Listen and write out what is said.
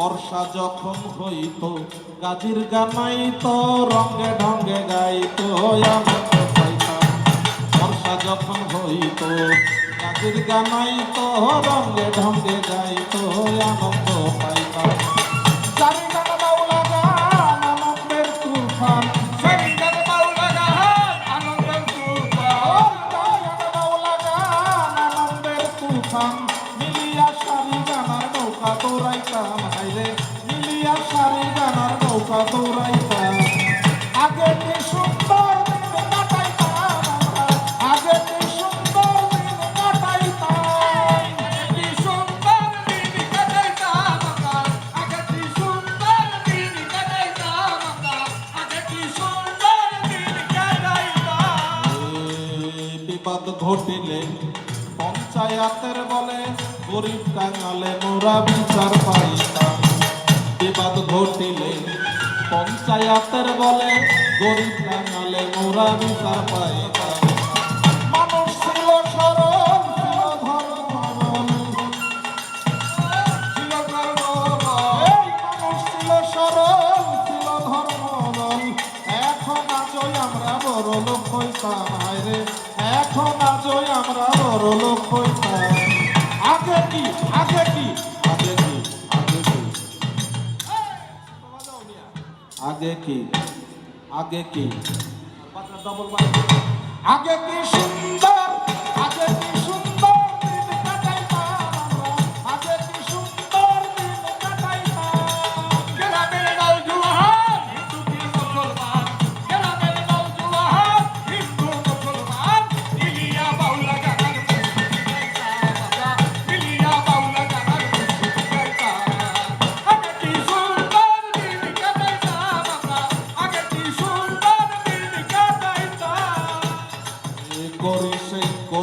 বর্ষা যখন হইতো গাজির গানাইতো রঙে ঢঙ্গে গাইতো আনন্দ পাইতাম। বর্ষা যখন হইতো গাজির গানাইতো রঙে ঢঙ্গে গাইতো আনন্দ পাইতাম। জারি গান বাউলা গান আনন্দের তুফান, জারি গান বাউলা গান আনন্দের তুফান, জারি গান বাউলা গান আনন্দের তুফান। মিলিয়া সারি গানার নৌকা দৌড়াইতাম, হাইরে মিলিয়া সারি গানার নৌকা দৌড়াইতাম। আগে কি সুন্দর দিন কাটাইতাম, আগে কি সুন্দর দিন কাটাইতাম, কি সুন্দর দিন কাটাইতাম, আগে কি সুন্দর দিন কাটাইতাম, আগে কি সুন্দর দিন কাটাইতাম। বিপদ ঘটিলে পঞ্চায়েতের বলে গরিব কাঙালে মোরা বিচার পাইতাম। বিপদ ঘটিলে পঞ্চায়েতের বলে গরিব কাঙালে মোরা বিচার পাইতাম। মানুষ ছিল সরল, ছিল ধর্মমরণ, ছিল ধর্মমরণ, এই মানুষ ছিল সরল, ছিল ধর্মমরণ। এখন আজই আমরা বড় লোক হইতাম, হায়রে এখন আজই আমরা বড় লোক হইতাম। আগে কি আগে কি আগে কি আগে কি আগে কি আগে কি আগে কি সুন্দর, আগে কি